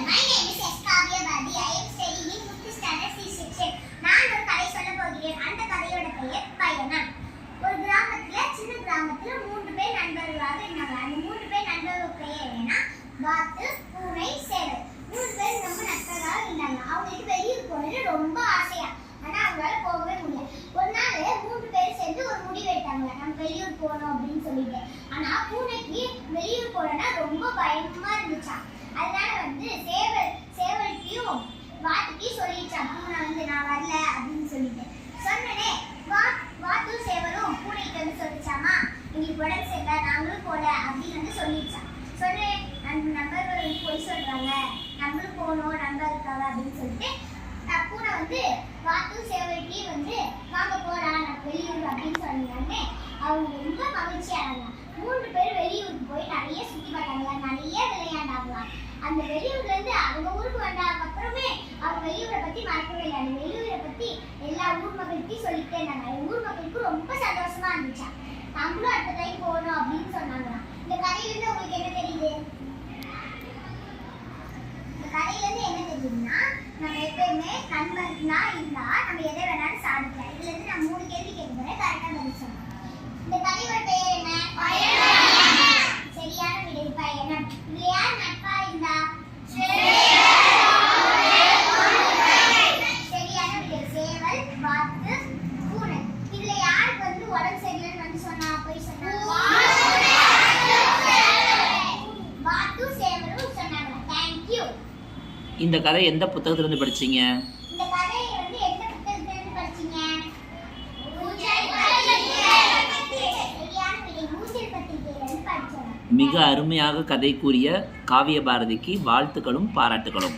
My name is S. Kavya Badi. I am studying in 5th standard C section. நான் ஒரு கதை சொல்ல போகிறேன். அந்த கதையோட பெயர் பயணம். ஒரு சின்ன கிராமத்துல 3 பேர் நண்பர்களாக இருந்தாங்க. அந்த 3 பேர் நண்பர்கள் பெயர் என்னன்னா வாத்து, பூனை, சேவல். 3 பேர் ரொம்ப நட்பர்களாக இருந்தாங்க. அவங்களுக்கு வெளியூர் போறது ரொம்ப ஆசையா. ஆனா அவங்களால போகவே முடியல. ஒரு நாள் 3 பேர் சேர்ந்து ஒரு முடிவு எடுத்தாங்க. நம்ம வெளியூர் போகணும் அப்படின்னு சொல்லிட்டு. ஆனா பூனைக்கு வெளியூர் போறதுனா ரொம்ப பயமா இருந்துச்சா. அதனால சேவல்கியும் வாத்துக்கு சொல்லிடுச்சான். பூனை நான் வரல அப்படின்னு சொல்லிட்டு சொன்னனே வாத்து சேவலும் பூனைக்கு சொல்லிச்சாமா, எங்களுக்கு உடம்பு சரியில்லை, நாங்களும் போல அப்படின்னு சொல்லிடுச்சான். சொன்னேன் நண்பர்கள் போய் சொல்றாங்க, நம்மளும் போகணும் நண்பர்களுக்காக அப்படின்னு சொல்லிட்டு பூனை வாத்து சேவல்கி வாங்க போலாம் நம்ம வெளியூர் அப்படின்னு சொன்னாங்க. அவங்க ரொம்ப மகிழ்ச்சியானாங்க. 3 பேர் வெளியூருக்கு போய் நிறைய சுத்தி பார்த்தாங்க, நிறைய விளையாண்டாங்களாம். அந்த வெளியூர்ல இருந்து அவங்க ஊருக்கு வந்ததுக்கு அப்புறமே அவங்க வெளியூரை பத்தி மறக்கவே இல்லை. அந்த வெளியூரை பத்தி எல்லா ஊர் மக்களுக்கும் சொல்லிட்டே இருந்தாங்க. ஊர் மக்களுக்கு ரொம்ப சந்தோஷமா இருந்துச்சா. நம்மளும் அடுத்த டைம் போகணும் அப்படின்னு சொன்னாங்களாம். இந்த கதையிலிருந்து உங்களுக்கு என்ன தெரியுது? இந்த கதையிலிருந்து என்ன தெரியுதுன்னா, நம்ம எப்பயுமே நண்பர்களா இருந்தா நம்ம எதை வேணாலும் சாதிக்கலாம். இதுல இருந்து நான் 3 கேள்வி கேட்கிறேன், கரெக்டா பதில் சொல்லணும். இந்த கதையோட பெயர் என்ன? சரியான விடை பயணம். இதுல யார் நட்பா இருந்தா? சரியான விடை சேவல், வாத்து, பூனை. இதுல யாருக்கு உடம்பு சரியில்லைன்னு சொன்னா போய் சொன்னா? வாத்து சேவலும் சொன்னாங்க. தேங்க்யூ. இந்த கதை எந்த புத்தகத்துல இருந்து படிச்சீங்க? இந்த கதை எந்த புத்தகத்துல இருந்து படிச்சீங்க? மிக அருமையாக கதை கூறிய காவிய பாரதிக்கு வாழ்த்துக்களும் பாராட்டுகளும்.